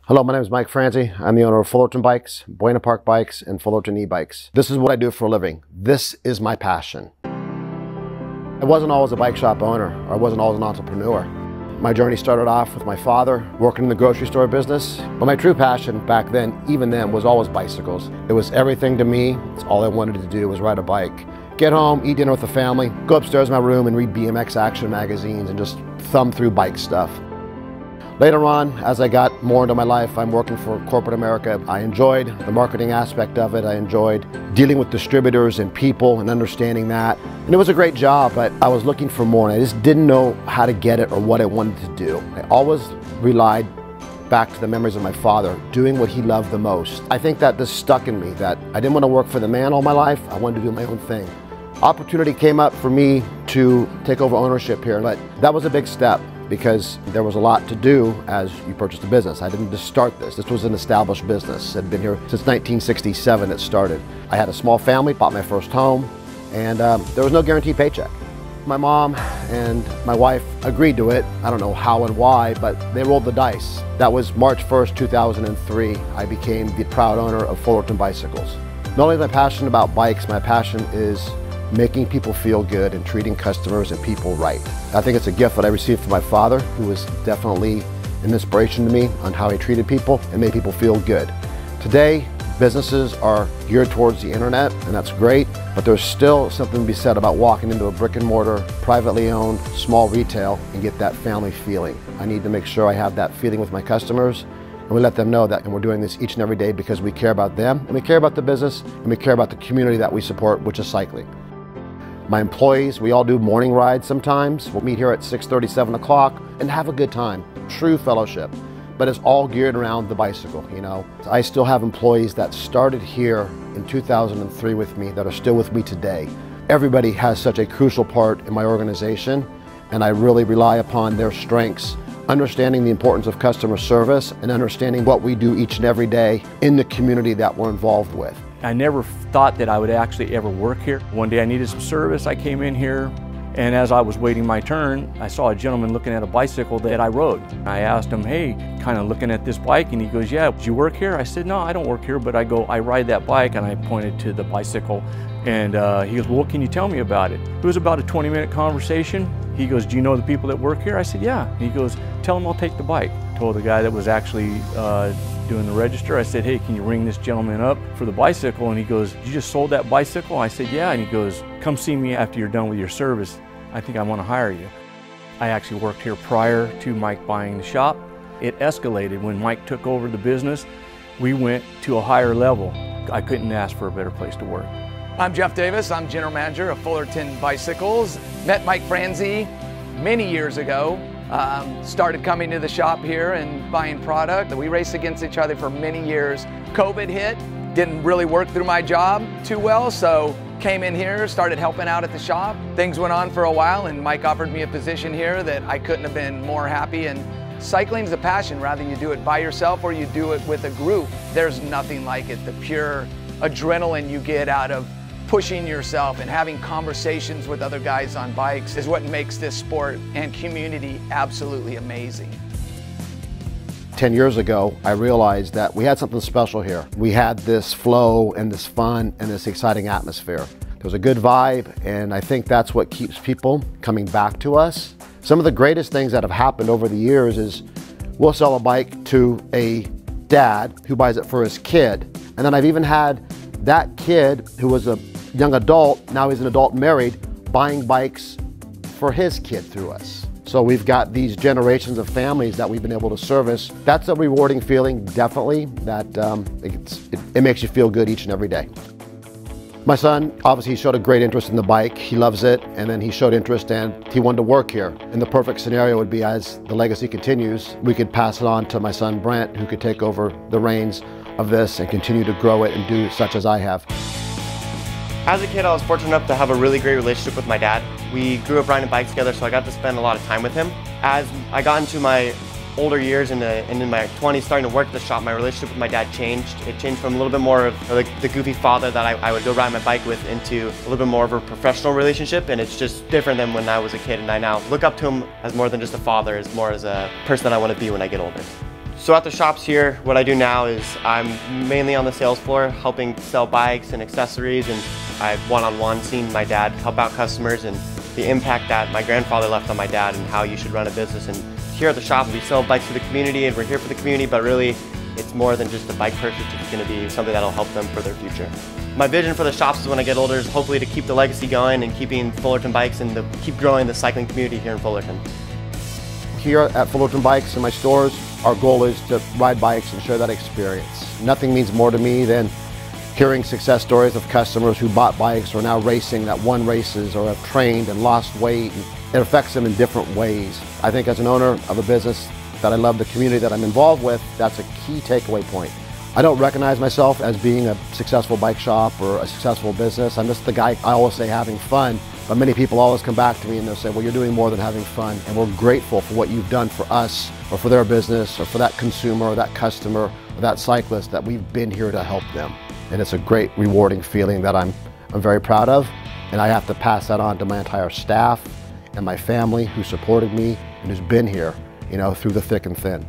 Hello, my name is Mike Franzi. I'm the owner of Fullerton Bikes, Buena Park Bikes, and Fullerton e-bikes. This is what I do for a living. This is my passion. I wasn't always a bike shop owner, or I wasn't always an entrepreneur. My journey started off with my father working in the grocery store business, but my true passion back then, even then, was always bicycles. It was everything to me. It's all I wanted to do was ride a bike. Get home, eat dinner with the family, go upstairs in my room and read BMX action magazines and just thumb through bike stuff. Later on, as I got more into my life, I'm working for corporate America. I enjoyed the marketing aspect of it. I enjoyed dealing with distributors and people and understanding that. And it was a great job, but I was looking for more and I just didn't know how to get it or what I wanted to do. I always relied back to the memories of my father, doing what he loved the most. I think that this stuck in me, that I didn't want to work for the man all my life. I wanted to do my own thing. Opportunity came up for me to take over ownership here, but that was a big step, because there was a lot to do as you purchased a business. I didn't just start this. This was an established business. I'd been here since 1967 it started. I had a small family, bought my first home, and there was no guaranteed paycheck. My mom and my wife agreed to it. I don't know how and why, but they rolled the dice. That was March 1st, 2003. I became the proud owner of Fullerton Bicycles. Not only am I passionate about bikes, my passion is making people feel good and treating customers and people right. I think it's a gift that I received from my father, who was definitely an inspiration to me on how he treated people and made people feel good. Today, businesses are geared towards the internet, and that's great, but there's still something to be said about walking into a brick and mortar, privately owned, small retail and get that family feeling. I need to make sure I have that feeling with my customers, and we let them know that, and we're doing this each and every day because we care about them, and we care about the business, and we care about the community that we support, which is cycling. My employees, we all do morning rides sometimes. We'll meet here at 6:30, 7 o'clock and have a good time. True fellowship. But it's all geared around the bicycle, you know. I still have employees that started here in 2003 with me that are still with me today. Everybody has such a crucial part in my organization, and I really rely upon their strengths, understanding the importance of customer service and understanding what we do each and every day in the community that we're involved with. I never thought that I would actually ever work here. One day I needed some service, I came in here, and as I was waiting my turn, I saw a gentleman looking at a bicycle that I rode. I asked him, hey, kind of looking at this bike, and he goes, yeah, do you work here? I said, no, I don't work here, but I ride that bike, and I pointed to the bicycle, and he goes, well, what can you tell me about it? It was about a 20-minute conversation. He goes, do you know the people that work here? I said, yeah. And he goes, tell them I'll take the bike. Told the guy that was actually doing the register, I said, hey, can you ring this gentleman up for the bicycle? And he goes, you just sold that bicycle? I said, yeah. And he goes, come see me after you're done with your service. I think I want to hire you. I actually worked here prior to Mike buying the shop. It escalated when Mike took over the business. We went to a higher level. I couldn't ask for a better place to work. I'm Jeff Davis. I'm general manager of Fullerton Bicycles. Met Mike Franzi many years ago. Started coming to the shop here and buying product. We raced against each other for many years. COVID hit, didn't really work through my job too well, so came in here, started helping out at the shop. Things went on for a while and Mike offered me a position here that I couldn't have been more happy. And cycling is a passion, whether you do it by yourself or you do it with a group. There's nothing like it. The pure adrenaline you get out of pushing yourself and having conversations with other guys on bikes is what makes this sport and community absolutely amazing. 10 years ago, I realized that we had something special here. We had this flow and this fun and this exciting atmosphere. There was a good vibe, and I think that's what keeps people coming back to us. Some of the greatest things that have happened over the years is we'll sell a bike to a dad who buys it for his kid. And then I've even had that kid who was a young adult, now he's an adult married, buying bikes for his kid through us. So we've got these generations of families that we've been able to service. That's a rewarding feeling, definitely, that it makes you feel good each and every day. My son, obviously, he showed a great interest in the bike. He loves it, and then he showed interest and he wanted to work here. And the perfect scenario would be, as the legacy continues, we could pass it on to my son Brent, who could take over the reins of this and continue to grow it and do such as I have. As a kid, I was fortunate enough to have a really great relationship with my dad. We grew up riding bikes together, so I got to spend a lot of time with him. As I got into my older years and in my 20s, starting to work at the shop, my relationship with my dad changed. It changed from a little bit more of like the goofy father that I would go ride my bike with into a little bit more of a professional relationship, and it's just different than when I was a kid, and I now look up to him as more than just a father, as more as a person that I want to be when I get older. So at the shops here, what I do now is I'm mainly on the sales floor, helping sell bikes and accessories, and I've one-on-one seen my dad help out customers and the impact that my grandfather left on my dad and how you should run a business. And here at the shop, we sell bikes for the community and we're here for the community, but really it's more than just a bike purchase. It's going to be something that'll help them for their future. My vision for the shops is when I get older is hopefully to keep the legacy going and keeping Fullerton bikes and to keep growing the cycling community here in Fullerton. Here at Fullerton Bikes in my stores, our goal is to ride bikes and share that experience. Nothing means more to me than hearing success stories of customers who bought bikes or are now racing, that won races or have trained and lost weight. It affects them in different ways. I think as an owner of a business that I love the community that I'm involved with, that's a key takeaway point. I don't recognize myself as being a successful bike shop or a successful business. I'm just the guy, I always say, having fun. But many people always come back to me and they'll say, well, you're doing more than having fun. And we're grateful for what you've done for us or for their business or for that consumer or that customer or that cyclist, that we've been here to help them. And it's a great, rewarding feeling that I'm very proud of. And I have to pass that on to my entire staff and my family who supported me and who's been here, through the thick and thin.